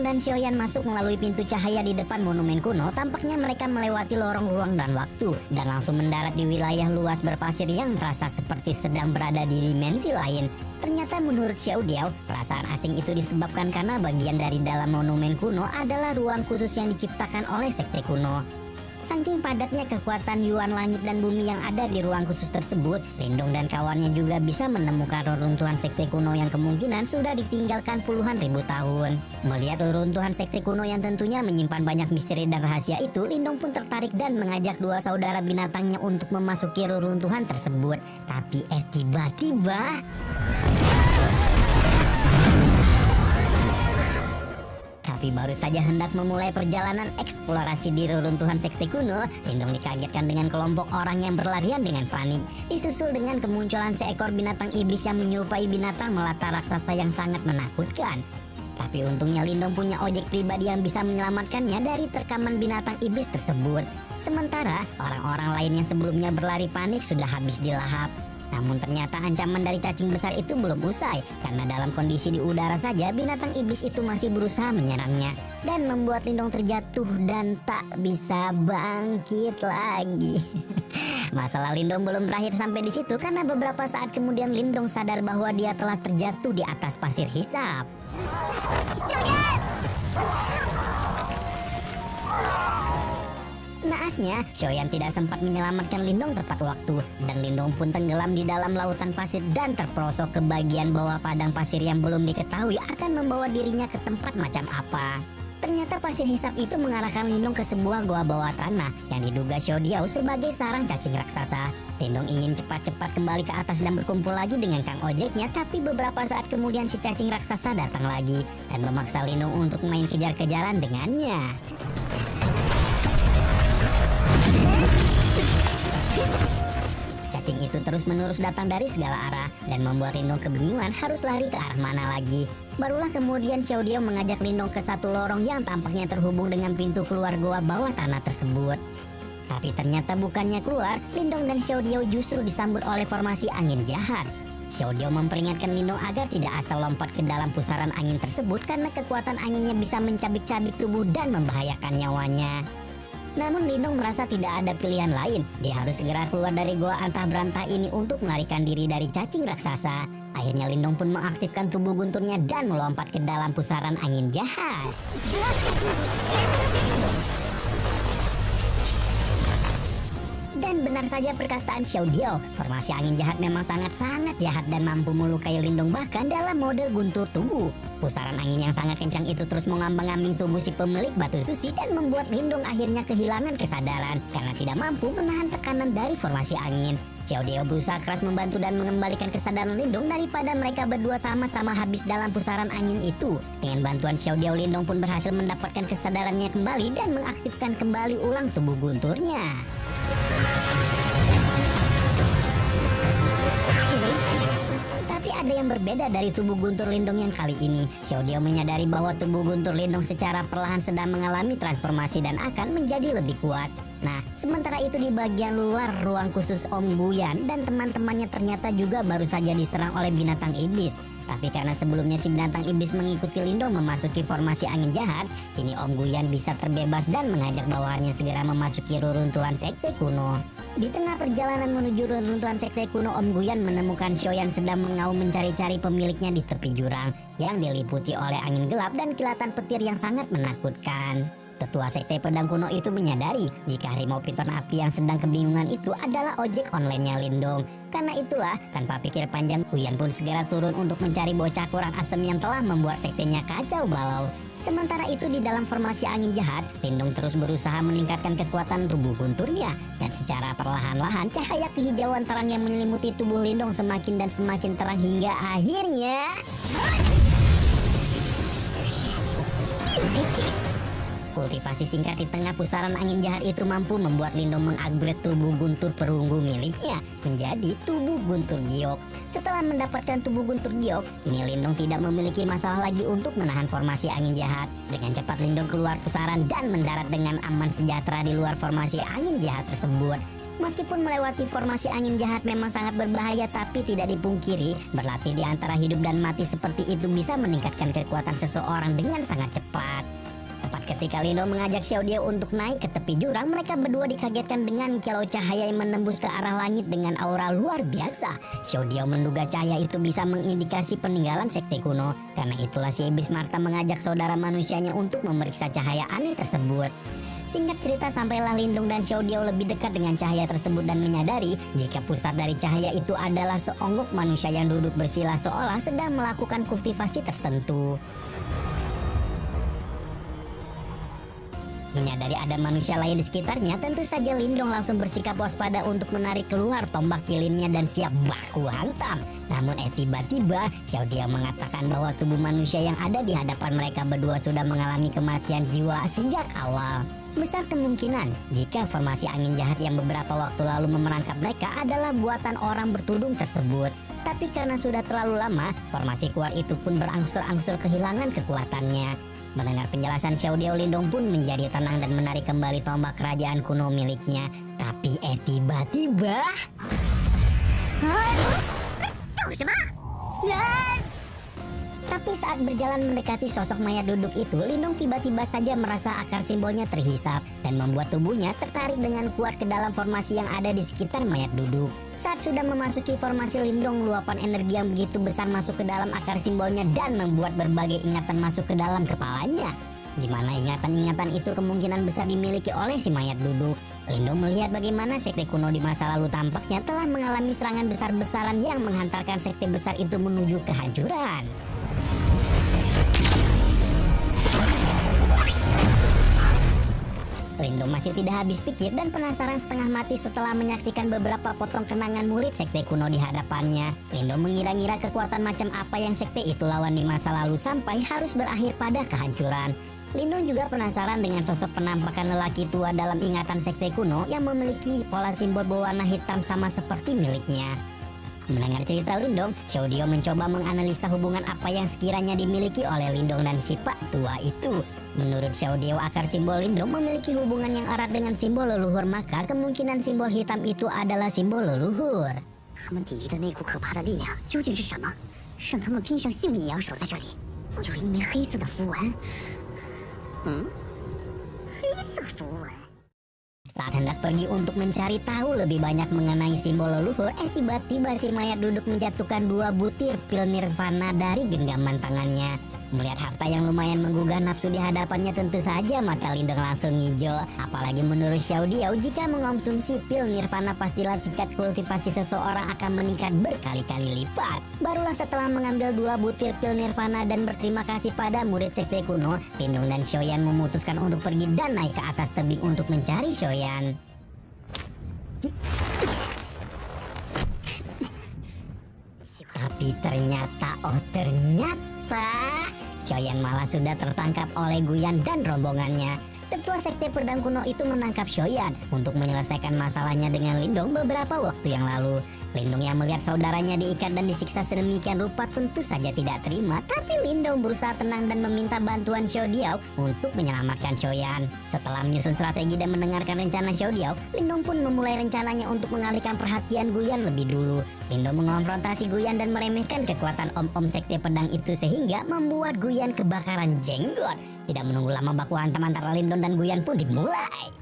dan Xiaoyan masuk melalui pintu cahaya di depan monumen kuno, tampaknya mereka melewati lorong ruang dan waktu dan langsung mendarat di wilayah luas berpasir yang terasa seperti sedang berada di dimensi lain. Ternyata menurut Xiao Diao, perasaan asing itu disebabkan karena bagian dari dalam monumen kuno adalah ruang khusus yang diciptakan oleh sekte kuno. Saking padatnya kekuatan Yuan langit dan bumi yang ada di ruang khusus tersebut, Lindong dan kawannya juga bisa menemukan reruntuhan sekte kuno yang kemungkinan sudah ditinggalkan puluhan ribu tahun. Melihat reruntuhan sekte kuno yang tentunya menyimpan banyak misteri dan rahasia itu, Lindong pun tertarik dan mengajak dua saudara binatangnya untuk memasuki reruntuhan tersebut. Tapi tiba-tiba Tapi baru saja hendak memulai perjalanan eksplorasi di reruntuhan sekte kuno, Lindong dikagetkan dengan kelompok orang yang berlarian dengan panik, disusul dengan kemunculan seekor binatang iblis yang menyerupai binatang melata raksasa yang sangat menakutkan. Tapi untungnya Lindong punya ojek pribadi yang bisa menyelamatkannya dari terkaman binatang iblis tersebut. Sementara orang-orang lain yang sebelumnya berlari panik sudah habis dilahap. Namun ternyata ancaman dari cacing besar itu belum usai, karena dalam kondisi di udara saja binatang iblis itu masih berusaha menyerangnya dan membuat Lindong terjatuh dan tak bisa bangkit lagi. Masalah Lindong belum berakhir sampai di situ, karena beberapa saat kemudian Lindong sadar bahwa dia telah terjatuh di atas pasir hisap. Naasnya, Xiaoyan tidak sempat menyelamatkan Lindong tepat waktu, dan Lindong pun tenggelam di dalam lautan pasir dan terperosok ke bagian bawah padang pasir yang belum diketahui akan membawa dirinya ke tempat macam apa. Ternyata pasir hisap itu mengarahkan Lindong ke sebuah goa bawah tanah yang diduga Xiao Diao sebagai sarang cacing raksasa. Lindong ingin cepat-cepat kembali ke atas dan berkumpul lagi dengan Kang Ojeknya, tapi beberapa saat kemudian si cacing raksasa datang lagi dan memaksa Lindong untuk main kejar-kejaran dengannya. Cacing itu terus-menerus datang dari segala arah dan membuat Lindong kebingungan harus lari ke arah mana lagi. Barulah kemudian Xiao Diao mengajak Lindong ke satu lorong yang tampaknya terhubung dengan pintu keluar goa bawah tanah tersebut. Tapi ternyata bukannya keluar, Lindong dan Xiao Diao justru disambut oleh formasi angin jahat. Xiao Diao memperingatkan Lindong agar tidak asal lompat ke dalam pusaran angin tersebut karena kekuatan anginnya bisa mencabik-cabik tubuh dan membahayakan nyawanya. Namun Lindong merasa tidak ada pilihan lain. Dia harus segera keluar dari goa antah berantah ini untuk melarikan diri dari cacing raksasa. Akhirnya Lindong pun mengaktifkan tubuh gunturnya dan melompat ke dalam pusaran angin jahat. Dan benar saja perkataan Xiao Diao, formasi angin jahat memang sangat-sangat jahat dan mampu melukai Lindong bahkan dalam mode guntur tubuh. Pusaran angin yang sangat kencang itu terus mengambang-ambing tubuh si pemilik batu suci dan membuat Lindong akhirnya kehilangan kesadaran karena tidak mampu menahan tekanan dari formasi angin. Xiao Diao berusaha keras membantu dan mengembalikan kesadaran Lindong daripada mereka berdua sama-sama habis dalam pusaran angin itu. Dengan bantuan Xiao Diao, Lindong pun berhasil mendapatkan kesadarannya kembali dan mengaktifkan kembali ulang tubuh gunturnya. Tapi ada yang berbeda dari tubuh guntur Lindong yang kali ini. Xiao Diao menyadari bahwa tubuh guntur Lindong secara perlahan sedang mengalami transformasi dan akan menjadi lebih kuat. Nah, sementara itu di bagian luar ruang khusus Om Guyan dan teman-temannya ternyata juga baru saja diserang oleh binatang iblis. Tapi karena sebelumnya si binatang iblis mengikuti Lindong memasuki formasi angin jahat, kini Om Guyan bisa terbebas dan mengajak bawahannya segera memasuki reruntuhan sekte kuno. Di tengah perjalanan menuju reruntuhan sekte kuno, Om Guyan menemukan Xiaoyan sedang mengaum mencari-cari pemiliknya di tepi jurang yang diliputi oleh angin gelap dan kilatan petir yang sangat menakutkan. Ketua sekte pedang kuno itu menyadari jika harimau piton api yang sedang kebingungan itu adalah ojek online-nya Lindong. Karena itulah, tanpa pikir panjang, Guyan pun segera turun untuk mencari bocah kurang asem yang telah membuat sektenya kacau balau. Sementara itu di dalam formasi angin jahat, Lindong terus berusaha meningkatkan kekuatan tubuh gunturnya. Dan secara perlahan-lahan, cahaya kehijauan terang yang menyelimuti tubuh Lindong semakin dan semakin terang hingga akhirnya kultivasi singkat di tengah pusaran angin jahat itu mampu membuat Lindong mengupgrade tubuh guntur perunggu miliknya menjadi tubuh guntur giok. Setelah mendapatkan tubuh guntur giok, kini Lindong tidak memiliki masalah lagi untuk menahan formasi angin jahat. Dengan cepat Lindong keluar pusaran dan mendarat dengan aman sejahtera di luar formasi angin jahat tersebut. Meskipun melewati formasi angin jahat memang sangat berbahaya, tapi tidak dipungkiri berlatih di antara hidup dan mati seperti itu bisa meningkatkan kekuatan seseorang dengan sangat cepat. Tepat ketika Lindong mengajak Xiaodiao untuk naik ke tepi jurang, mereka berdua dikagetkan dengan kilau cahaya yang menembus ke arah langit dengan aura luar biasa. Xiaodiao menduga cahaya itu bisa mengindikasi peninggalan sekte kuno. Karena itulah si iblis Marta mengajak saudara manusianya untuk memeriksa cahaya aneh tersebut. Singkat cerita, sampailah Lindong dan Xiaodiao lebih dekat dengan cahaya tersebut dan menyadari jika pusat dari cahaya itu adalah seonggok manusia yang duduk bersila seolah sedang melakukan kultivasi tertentu. Menyadari ada manusia lain di sekitarnya, tentu saja Lindong langsung bersikap waspada untuk menarik keluar tombak kilinnya dan siap baku hantam. Namun tiba-tiba Xiaodiao mengatakan bahwa tubuh manusia yang ada di hadapan mereka berdua sudah mengalami kematian jiwa sejak awal. Besar kemungkinan jika formasi angin jahat yang beberapa waktu lalu memerangkap mereka adalah buatan orang bertudung tersebut. Tapi karena sudah terlalu lama, formasi kuat itu pun berangsur-angsur kehilangan kekuatannya. Mendengar penjelasan Xiaodiao, Lindong pun menjadi tenang dan menarik kembali tombak kerajaan kuno miliknya. Tapi tiba-tiba... Tapi saat berjalan mendekati sosok mayat duduk itu, Lindong tiba-tiba saja merasa akar simbolnya terhisap dan membuat tubuhnya tertarik dengan kuat ke dalam formasi yang ada di sekitar mayat duduk. Saat sudah memasuki formasi Lindong, luapan energi yang begitu besar masuk ke dalam akar simbolnya dan membuat berbagai ingatan masuk ke dalam kepalanya. Di mana ingatan-ingatan itu kemungkinan besar dimiliki oleh si mayat duduk. Lindong melihat bagaimana sekte kuno di masa lalu tampaknya telah mengalami serangan besar-besaran yang menghantarkan sekte besar itu menuju kehancuran. Lindong masih tidak habis pikir dan penasaran setengah mati setelah menyaksikan beberapa potong kenangan murid sekte kuno di hadapannya. Lindong mengira-ngira kekuatan macam apa yang sekte itu lawan di masa lalu sampai harus berakhir pada kehancuran. Lindong juga penasaran dengan sosok penampakan lelaki tua dalam ingatan sekte kuno yang memiliki pola simbol berwarna hitam sama seperti miliknya. Mendengar cerita Lindong, Xiaodiao mencoba menganalisa hubungan apa yang sekiranya dimiliki oleh Lindong dan si pak tua itu. Menurut Xiaodiao, akar simbol Lindong memiliki hubungan yang erat dengan simbol leluhur, maka kemungkinan simbol hitam itu adalah simbol leluhur. 他们抵御的那股可怕的力量究竟是什么？让他们拼上性命也要守在这里。有一枚黑色的符文。黑色符文。 Saat hendak pergi untuk mencari tahu lebih banyak mengenai simbol leluhur, tiba-tiba si mayat duduk menjatuhkan 2 butir pil nirvana dari genggaman tangannya. Melihat harta yang lumayan menggugah nafsu di hadapannya, tentu saja mata Lindong langsung hijau. Apalagi menurut Xiaodiao, jika mengonsumsi pil nirvana pastilah tingkat kultivasi seseorang akan meningkat berkali-kali lipat. Barulah setelah mengambil 2 butir pil nirvana dan berterima kasih pada murid sekte kuno, Lindong dan Xiaoyan memutuskan untuk pergi dan naik ke atas tebing untuk mencari Xiaoyan. Tapi ternyata Xiaoyan malah sudah tertangkap oleh Guyan dan rombongannya. Tetua sekte pedang kuno itu menangkap Xiaoyan untuk menyelesaikan masalahnya dengan Lindong beberapa waktu yang lalu. Lindong yang melihat saudaranya diikat dan disiksa sedemikian rupa tentu saja tidak terima, tapi Lindong berusaha tenang dan meminta bantuan Xiaodiao untuk menyelamatkan Xiaoyan. Setelah menyusun strategi dan mendengarkan rencana Xiaodiao, Lindong pun memulai rencananya untuk mengalihkan perhatian Guyan lebih dulu. Lindong mengonfrontasi Guyan dan meremehkan kekuatan om-om sekte pedang itu sehingga membuat Guyan kebakaran jenggot. Tidak menunggu lama, baku hantam antara Lindong dan Guyan pun dimulai.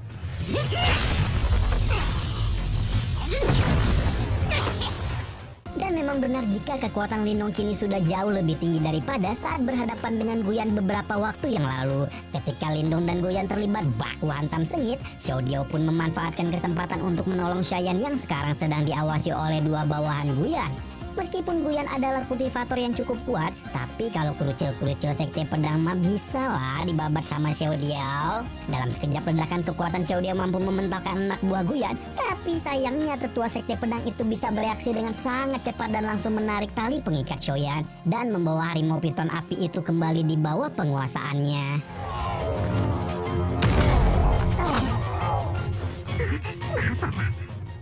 Dan memang benar jika kekuatan Lindong kini sudah jauh lebih tinggi daripada saat berhadapan dengan Guyan beberapa waktu yang lalu. Ketika Lindong dan Guyan terlibat baku hantam sengit, Xiaodiao pun memanfaatkan kesempatan untuk menolong Xiaoyan yang sekarang sedang diawasi oleh 2 bawahan Guyan. Meskipun Guyan adalah kultivator yang cukup kuat, tapi kalau kerucil-kerucil sekte pedang mah bisa lah dibabat sama Xiaodiao. Dalam sekejap ledakan kekuatan Xiaodiao mampu mementalkan anak buah Guyan, tapi sayangnya tetua sekte pedang itu bisa bereaksi dengan sangat cepat dan langsung menarik tali pengikat Xiaoyan dan membawa harimau piton api itu kembali di bawah penguasaannya.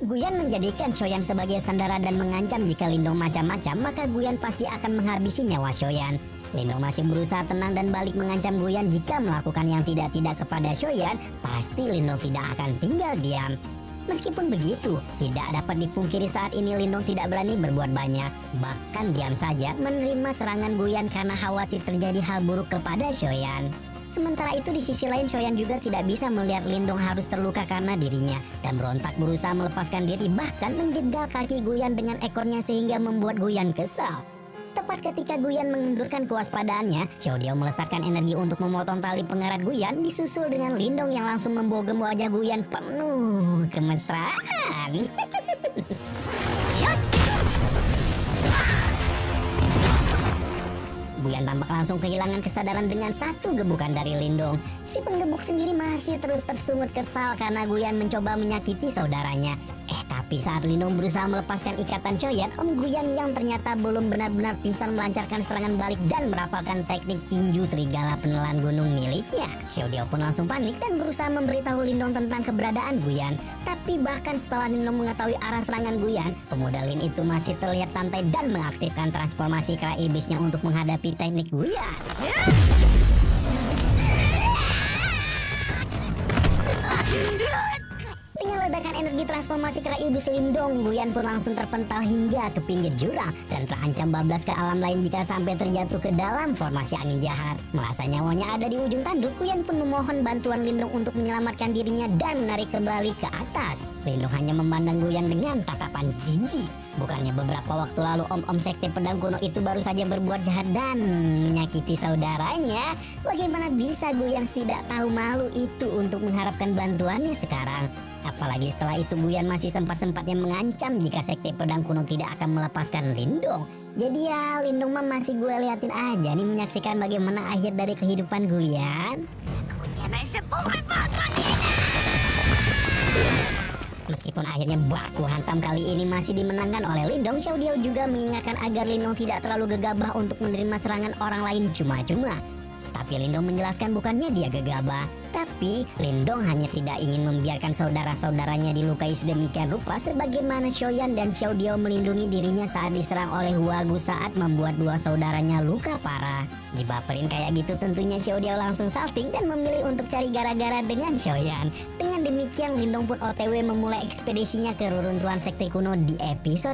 Guyan menjadikan Xiaoyan sebagai sandera dan mengancam jika Lindong macam-macam, maka Guyan pasti akan menghabisi nyawa Xiaoyan. Lindong masih berusaha tenang dan balik mengancam Guyan jika melakukan yang tidak-tidak kepada Xiaoyan, pasti Lindong tidak akan tinggal diam. Meskipun begitu, tidak dapat dipungkiri saat ini Lindong tidak berani berbuat banyak. Bahkan diam saja menerima serangan Guyan karena khawatir terjadi hal buruk kepada Shoyan. Sementara itu di sisi lain Shoyan juga tidak bisa melihat Lindong harus terluka karena dirinya dan berontak berusaha melepaskan diri, bahkan menjegal kaki Guyan dengan ekornya sehingga membuat Guyan kesal. Tepat ketika Guyan mengendurkan kewaspadaannya, Xiaodiao melesatkan energi untuk memotong tali pengerat Guyan, disusul dengan Lindong yang langsung membogem wajah Guyan penuh kemesraan. Guyan tampak langsung kehilangan kesadaran dengan satu gebukan dari Lindong. Si penggebuk sendiri masih terus tersungut kesal karena Guyan mencoba menyakiti saudaranya. Tapi saat Lindong berusaha melepaskan ikatan Shoyan, Om Guyan yang ternyata belum benar-benar pingsan melancarkan serangan balik dan merapalkan teknik tinju serigala penelan gunung miliknya. Xiaodiao pun langsung panik dan berusaha memberitahu Lindong tentang keberadaan Guyan. Tapi bahkan setelah Lindong mengetahui arah serangan Guyan, pemuda Lin itu masih terlihat santai dan mengaktifkan transformasi kera iblisnya untuk menghadapi teknik Guyan. Dengan ledakan energi transformasi kera iblis Lindong, Guyan pun langsung terpental hingga ke pinggir jurang dan terancam bablas ke alam lain jika sampai terjatuh ke dalam formasi angin jahat. Merasa nyawanya ada di ujung tanduk, Guyan pun memohon bantuan Lindong untuk menyelamatkan dirinya dan menarik kembali ke atas. Lindong hanya memandang Guyan dengan tatapan jijik. Bukannya beberapa waktu lalu om-om sekte pedang kuno itu baru saja berbuat jahat dan menyakiti saudaranya. Bagaimana bisa Guyan tidak tahu malu itu untuk mengharapkan bantuannya sekarang? Apalagi setelah itu Guyan masih sempat-sempatnya mengancam jika sekte pedang kuno tidak akan melepaskan Lindong. Jadi ya Lindong mah masih gue liatin aja nih menyaksikan bagaimana akhir dari kehidupan Guyan. Meskipun akhirnya baku hantam kali ini masih dimenangkan oleh Lindong, Xiaodiao juga mengingatkan agar Lindong tidak terlalu gegabah untuk menerima serangan orang lain cuma-cuma. Tapi Lindong menjelaskan bukannya dia gegabah, tapi Lindong hanya tidak ingin membiarkan saudara-saudaranya dilukai sedemikian rupa sebagaimana Shoyan dan Xiaodiao melindungi dirinya saat diserang oleh Huagu saat membuat dua saudaranya luka parah. Dibaperin kayak gitu tentunya Xiaodiao langsung salting dan memilih untuk cari gara-gara dengan Shoyan. Dengan demikian Lindong pun OTW memulai ekspedisinya ke reruntuhan sekte kuno di episode